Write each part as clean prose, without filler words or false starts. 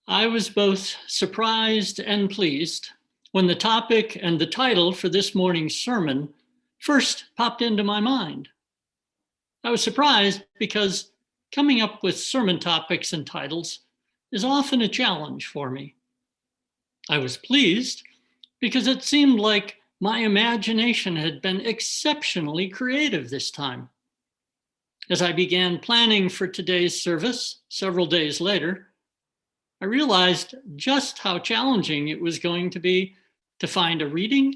I was both surprised and pleased when the topic and the title for this morning's sermon first popped into my mind. I was surprised because coming up with sermon topics and titles is often a challenge for me. I was pleased because it seemed like my imagination had been exceptionally creative this time. As I began planning for today's service several days later, I realized just how challenging it was going to be to find a reading,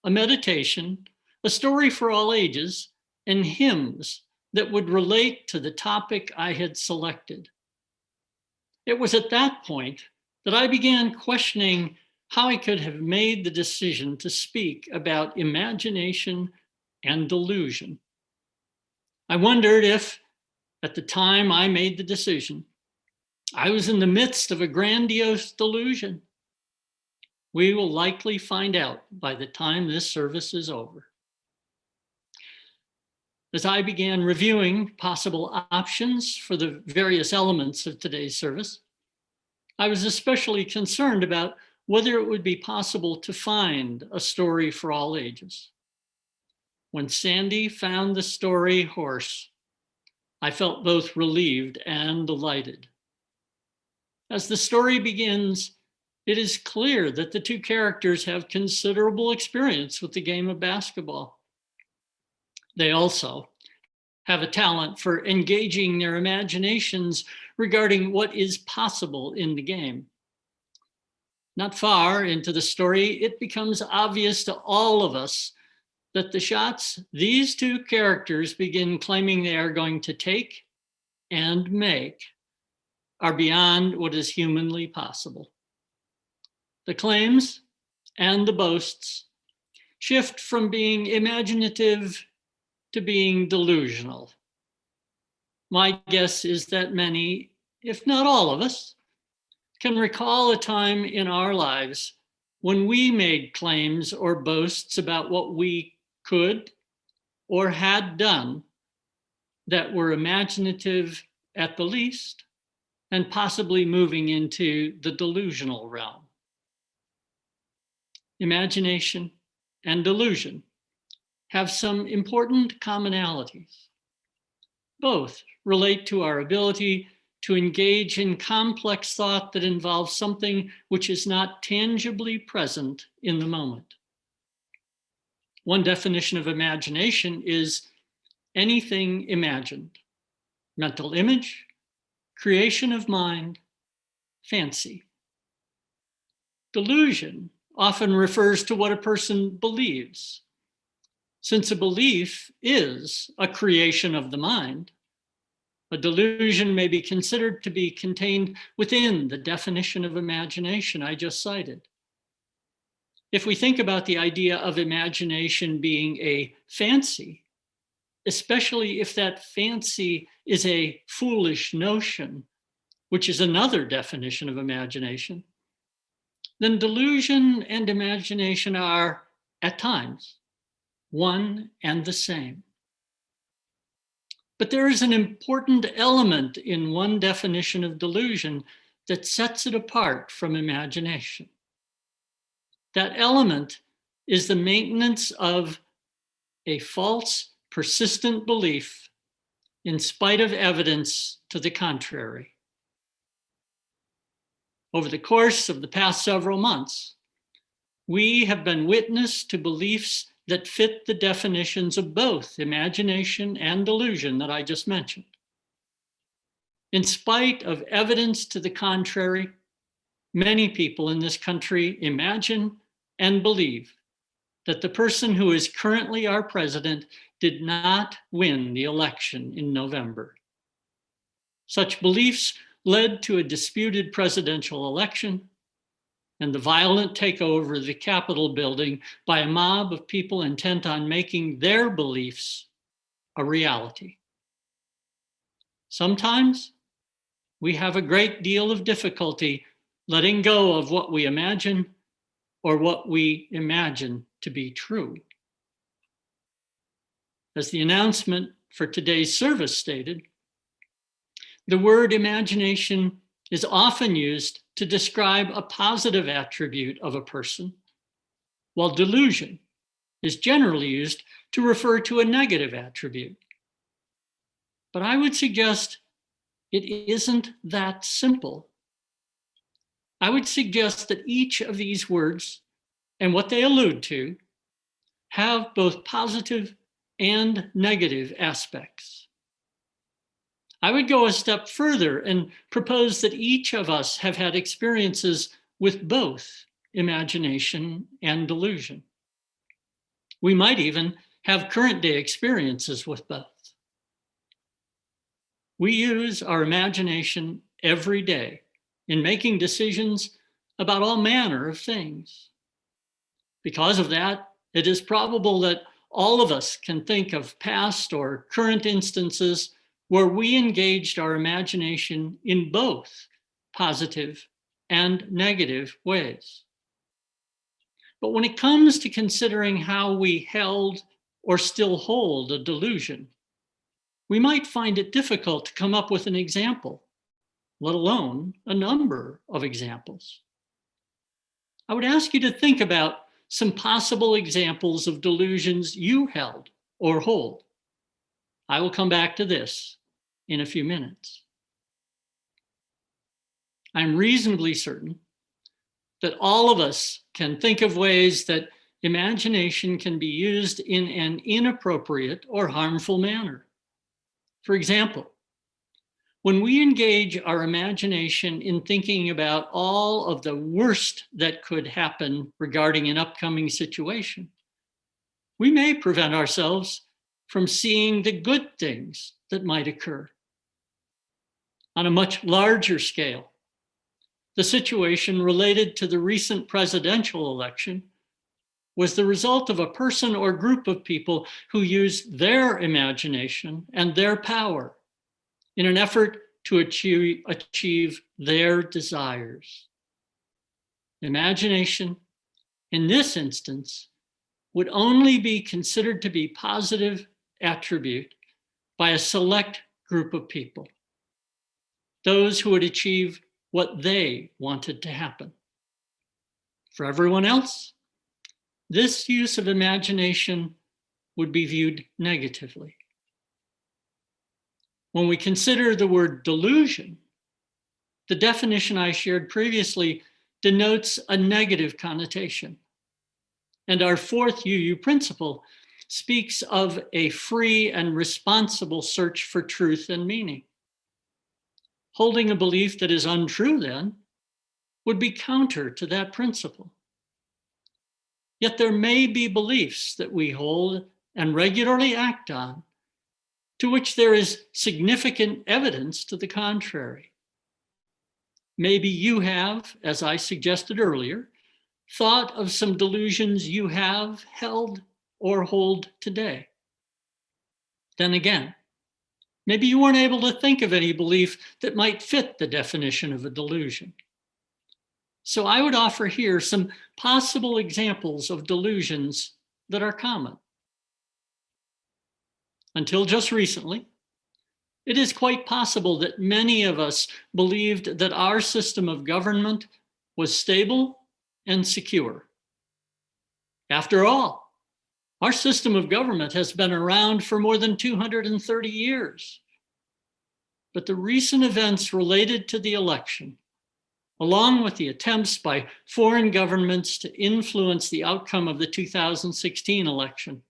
a meditation, a story for all ages, and hymns that would relate to the topic I had selected. It was at that point that I began questioning how I could have made the decision to speak about imagination and delusion. I wondered if, at the time I made the decision, I was in the midst of a grandiose delusion. We will likely find out by the time this service is over. As I began reviewing possible options for the various elements of today's service, I was especially concerned about whether it would be possible to find a story for all ages. When Sandy found the story horse, I felt both relieved and delighted. As the story begins, it is clear that the two characters have considerable experience with the game of basketball. They also have a talent for engaging their imaginations regarding what is possible in the game. Not far into the story, it becomes obvious to all of us that the shots these two characters begin claiming they are going to take and make are beyond what is humanly possible. The claims and the boasts shift from being imaginative to being delusional. My guess is that many, if not all of us, can recall a time in our lives when we made claims or boasts about what we could or had done that were imaginative at the least, and possibly moving into the delusional realm. Imagination and delusion have some important commonalities. Both relate to our ability to engage in complex thought that involves something which is not tangibly present in the moment. One definition of imagination is anything imagined, mental image, creation of mind, fancy. Delusion often refers to what a person believes. Since a belief is a creation of the mind, a delusion may be considered to be contained within the definition of imagination I just cited. If we think about the idea of imagination being a fancy, especially if that fancy is a foolish notion, which is another definition of imagination, then delusion and imagination are, at times, one and the same. But there is an important element in one definition of delusion that sets it apart from imagination. That element is the maintenance of a false, persistent belief in spite of evidence to the contrary. Over the course of the past several months, we have been witness to beliefs that fit the definitions of both imagination and delusion that I just mentioned. In spite of evidence to the contrary, many people in this country imagine and believe that the person who is currently our president did not win the election in November. Such beliefs led to a disputed presidential election and the violent takeover of the Capitol building by a mob of people intent on making their beliefs a reality. Sometimes we have a great deal of difficulty letting go of what we imagine or what we imagine to be true. As the announcement for today's service stated, the word imagination is often used to describe a positive attribute of a person, while delusion is generally used to refer to a negative attribute. But I would suggest it isn't that simple. I would suggest that each of these words and what they allude to have both positive and negative aspects. I would go a step further and propose that each of us have had experiences with both imagination and delusion. We might even have current day experiences with both. We use our imagination every day in making decisions about all manner of things. Because of that, it is probable that all of us can think of past or current instances where we engaged our imagination in both positive and negative ways. But when it comes to considering how we held or still hold a delusion, we might find it difficult to come up with an example, let alone a number of examples. I would ask you to think about some possible examples of delusions you held or hold. I will come back to this in a few minutes. I'm reasonably certain that all of us can think of ways that imagination can be used in an inappropriate or harmful manner. For example, when we engage our imagination in thinking about all of the worst that could happen regarding an upcoming situation, we may prevent ourselves from seeing the good things that might occur. On a much larger scale, the situation related to the recent presidential election was the result of a person or group of people who used their imagination and their power in an effort to achieve their desires. Imagination, in this instance, would only be considered to be positive attribute by a select group of people, those who would achieve what they wanted to happen. For everyone else, this use of imagination would be viewed negatively. When we consider the word delusion, the definition I shared previously denotes a negative connotation. And our fourth UU principle speaks of a free and responsible search for truth and meaning. Holding a belief that is untrue, then, would be counter to that principle. Yet there may be beliefs that we hold and regularly act on, to which there is significant evidence to the contrary. Maybe you have, as I suggested earlier, thought of some delusions you have held or hold today. Then again, maybe you weren't able to think of any belief that might fit the definition of a delusion. So I would offer here some possible examples of delusions that are common. Until just recently, it is quite possible that many of us believed that our system of government was stable and secure. After all, our system of government has been around for more than 230 years. But the recent events related to the election, along with the attempts by foreign governments to influence the outcome of the 2016 election,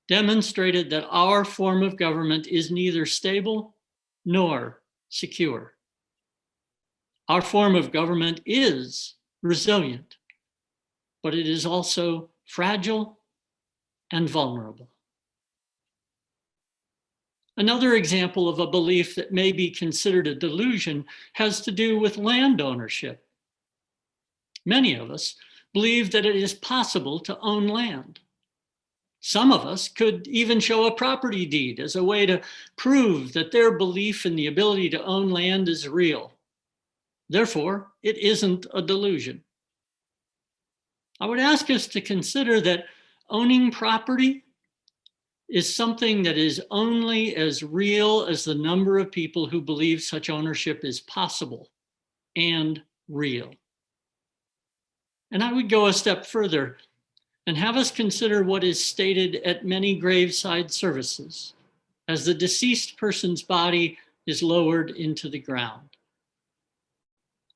demonstrated that our form of government is neither stable nor secure. Our form of government is resilient, but it is also fragile and vulnerable. Another example of a belief that may be considered a delusion has to do with land ownership. Many of us believe that it is possible to own land. Some of us could even show a property deed as a way to prove that their belief in the ability to own land is real. Therefore, it isn't a delusion. I would ask us to consider that owning property is something that is only as real as the number of people who believe such ownership is possible and real. And I would go a step further and have us consider what is stated at many graveside services as the deceased person's body is lowered into the ground.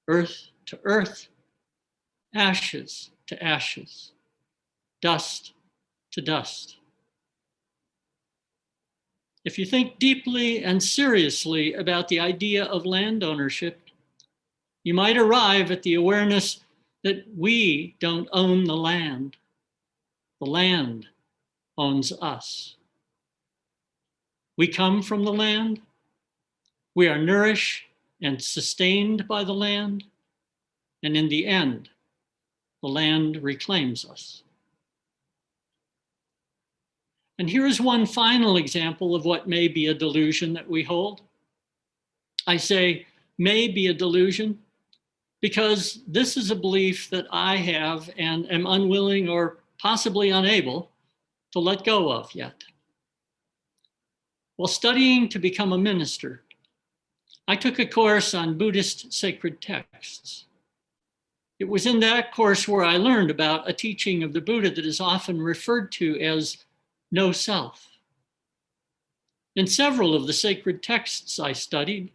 Earth to earth, ashes to ashes, dust to dust. If you think deeply and seriously about the idea of land ownership, you might arrive at the awareness that we don't own the land. The land owns us. We come from the land. We are nourished and sustained by the land. And in the end, the land reclaims us. And here is one final example of what may be a delusion that we hold. I say may be a delusion because this is a belief that I have and am unwilling or possibly unable to let go of yet. While studying to become a minister, I took a course on Buddhist sacred texts. It was in that course where I learned about a teaching of the Buddha that is often referred to as no self. In several of the sacred texts I studied,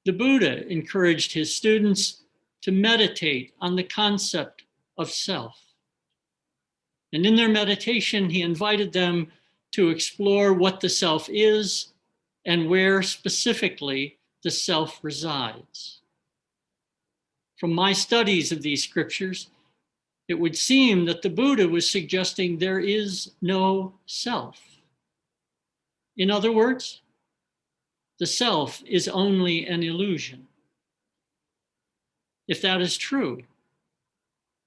the Buddha encouraged his students to meditate on the concept of self. And in their meditation, he invited them to explore what the self is and where specifically the self resides. From my studies of these scriptures, it would seem that the Buddha was suggesting there is no self. In other words, the self is only an illusion. If that is true,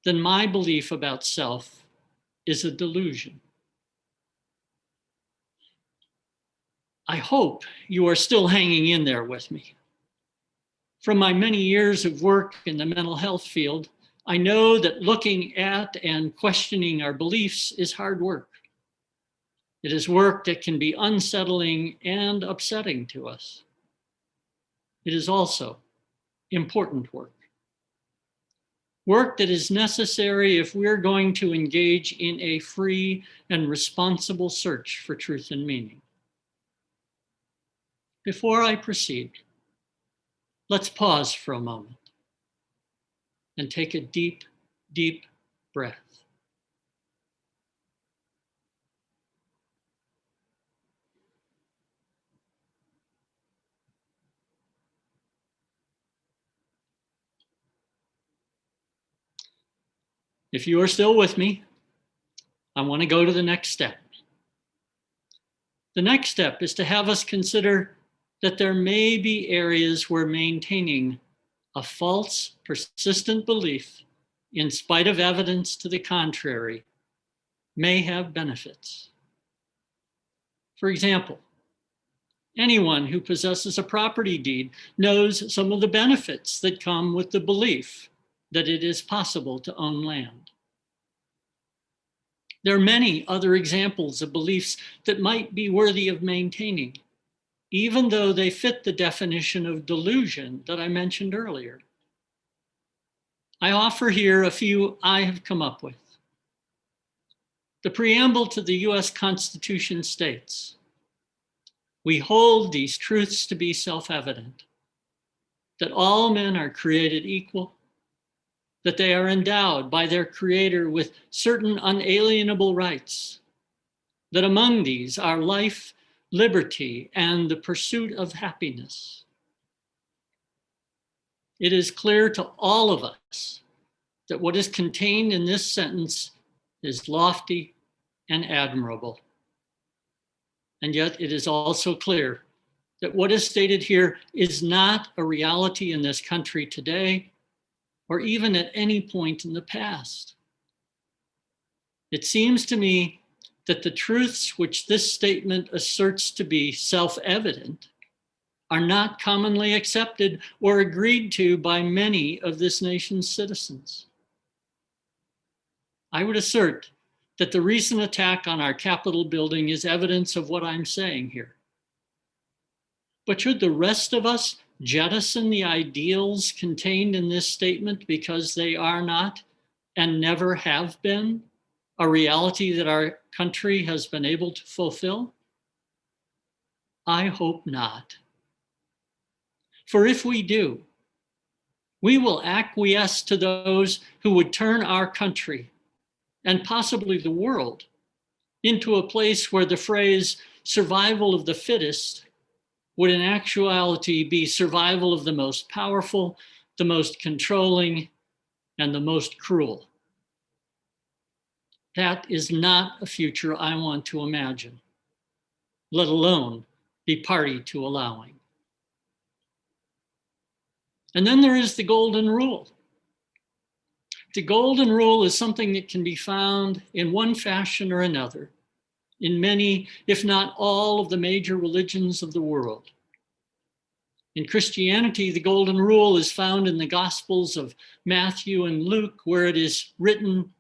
then my belief about self is a delusion. I hope you are still hanging in there with me. From my many years of work in the mental health field, I know that looking at and questioning our beliefs is hard work. It is work that can be unsettling and upsetting to us. It is also important work. Work that is necessary if we're going to engage in a free and responsible search for truth and meaning. Before I proceed, let's pause for a moment and take a deep, deep breath. If you are still with me, I want to go to the next step. The next step is to have us consider that there may be areas where maintaining a false, persistent belief, in spite of evidence to the contrary, may have benefits. For example, anyone who possesses a property deed knows some of the benefits that come with the belief that it is possible to own land. There are many other examples of beliefs that might be worthy of maintaining, even though they fit the definition of delusion that I mentioned earlier. I offer here a few I have come up with. The preamble to the US Constitution states, "We hold these truths to be self-evident, that all men are created equal, that they are endowed by their Creator with certain unalienable rights, that among these are life, liberty, and the pursuit of happiness." It is clear to all of us that what is contained in this sentence is lofty and admirable. And yet it is also clear that what is stated here is not a reality in this country today, or even at any point in the past. It seems to me that the truths which this statement asserts to be self-evident are not commonly accepted or agreed to by many of this nation's citizens. I would assert that the recent attack on our Capitol building is evidence of what I'm saying here. But should the rest of us jettison the ideals contained in this statement because they are not and never have been a reality that our country has been able to fulfill? I hope not. For if we do, we will acquiesce to those who would turn our country and possibly the world into a place where the phrase survival of the fittest would in actuality be survival of the most powerful, the most controlling, and the most cruel. That is not a future I want to imagine, let alone be party to allowing. And then there is the golden rule. The golden rule is something that can be found in one fashion or another in many, if not all, of the major religions of the world. In Christianity, the golden rule is found in the Gospels of Matthew and Luke, where it is written,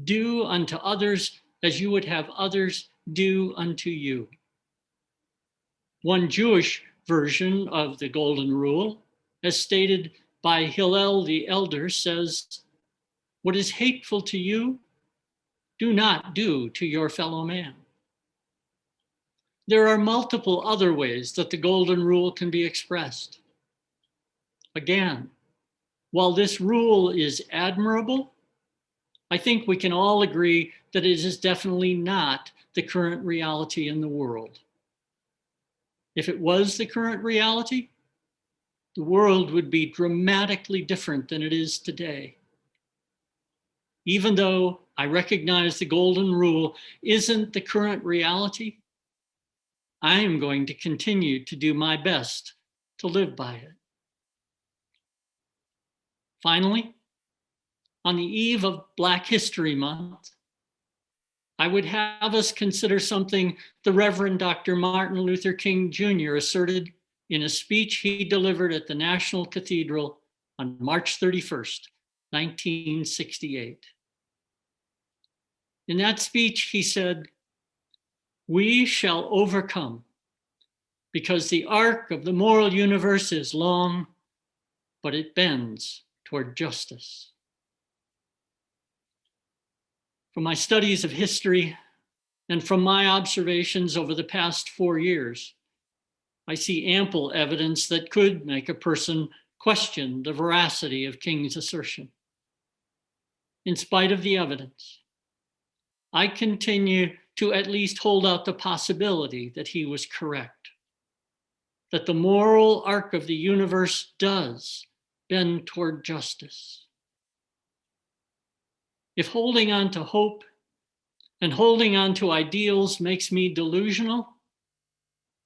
"Do unto others as you would have others do unto you." One Jewish version of the golden rule, as stated by Hillel the Elder, says, "What is hateful to you, do not do to your fellow man." There are multiple other ways that the golden rule can be expressed. Again, while this rule is admirable, I think we can all agree that it is definitely not the current reality in the world. If it was the current reality, the world would be dramatically different than it is today. Even though I recognize the golden rule isn't the current reality, I am going to continue to do my best to live by it. Finally, on the eve of Black History Month, I would have us consider something the Reverend Dr. Martin Luther King Jr. asserted in a speech he delivered at the National Cathedral on March 31st, 1968. In that speech, he said, "We shall overcome because the arc of the moral universe is long, but it bends toward justice." From my studies of history and from my observations over the past 4 years, I see ample evidence that could make a person question the veracity of King's assertion. In spite of the evidence, I continue to at least hold out the possibility that he was correct, that the moral arc of the universe does bend toward justice. If holding on to hope and holding on to ideals makes me delusional,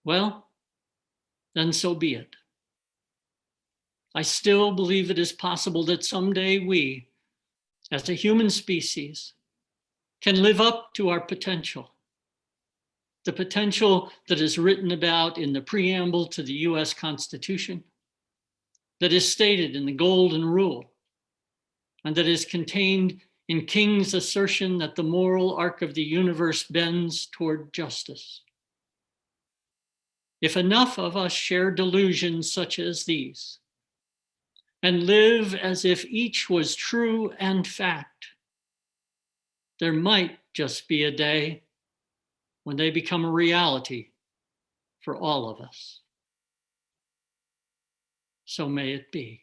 well, then so be it. I still believe it is possible that someday we, as a human species, can live up to our potential, the potential that is written about in the preamble to the US Constitution, that is stated in the Golden Rule, and that is contained in King's assertion that the moral arc of the universe bends toward justice. If enough of us share delusions such as these and live as if each was true and fact, there might just be a day when they become a reality for all of us. So may it be.